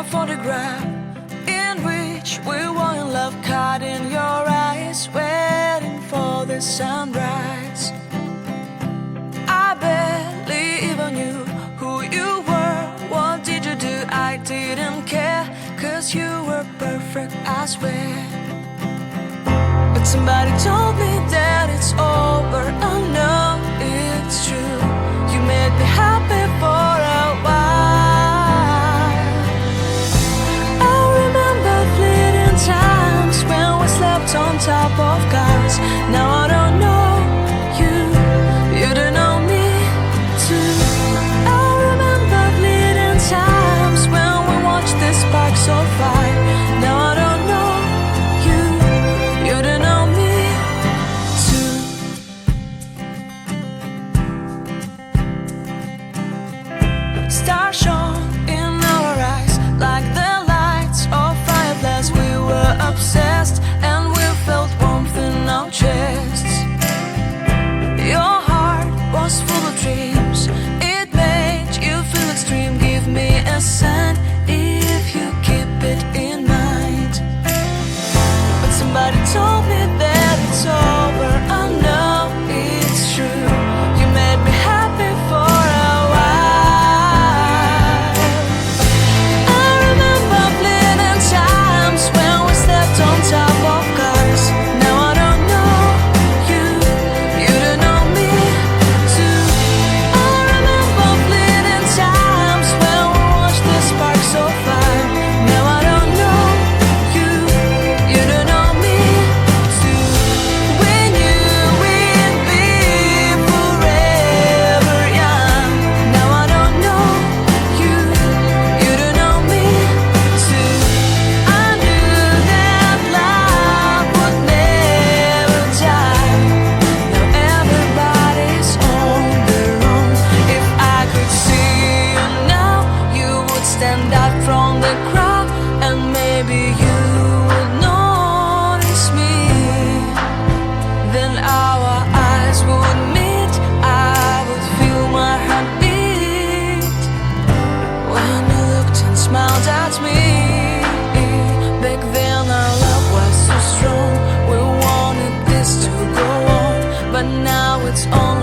photograph in which we were in love, caught in your eyes, waiting for the sunrise. I barely even knew who you were. What did you do? I didn't care, 'cause you were perfect, I swear. But somebody told me that it's over. I know it's true. You made me happy for a while. I remember fleeting times when we slept on top of cars. Now I don't know you, you don't know me too. I remember fleeting times when we watched the sparks of fire. Now I don't know you, you don't know me too. Stars shone in our eyes like the lights of fireflies. We were obsessed and we felt warmth in our chests. Your heart was full of dreams. It made you feel extreme. Give me a sign if you keep it in mind. But somebody told me that it's over. I know it's true. You made me happy for a while. I remember fleeting times when we slept on top of cars. Now I don't know you, you don't know me too. I remember fleeting times when we watched the sparks of fire. Now I don't know you, you don't know me too. We knew we'd be forever young. Now I don't know you, you don't know me too. I knew that love would never die. Now everybody's on their own. If I could see you now, you would stand out from the crowd, and maybe you would notice me. Then our eyes would meet, I would feel my heart beat when you looked and smiled at me. Back then our love was so strong. We wanted this to go on, but now it's only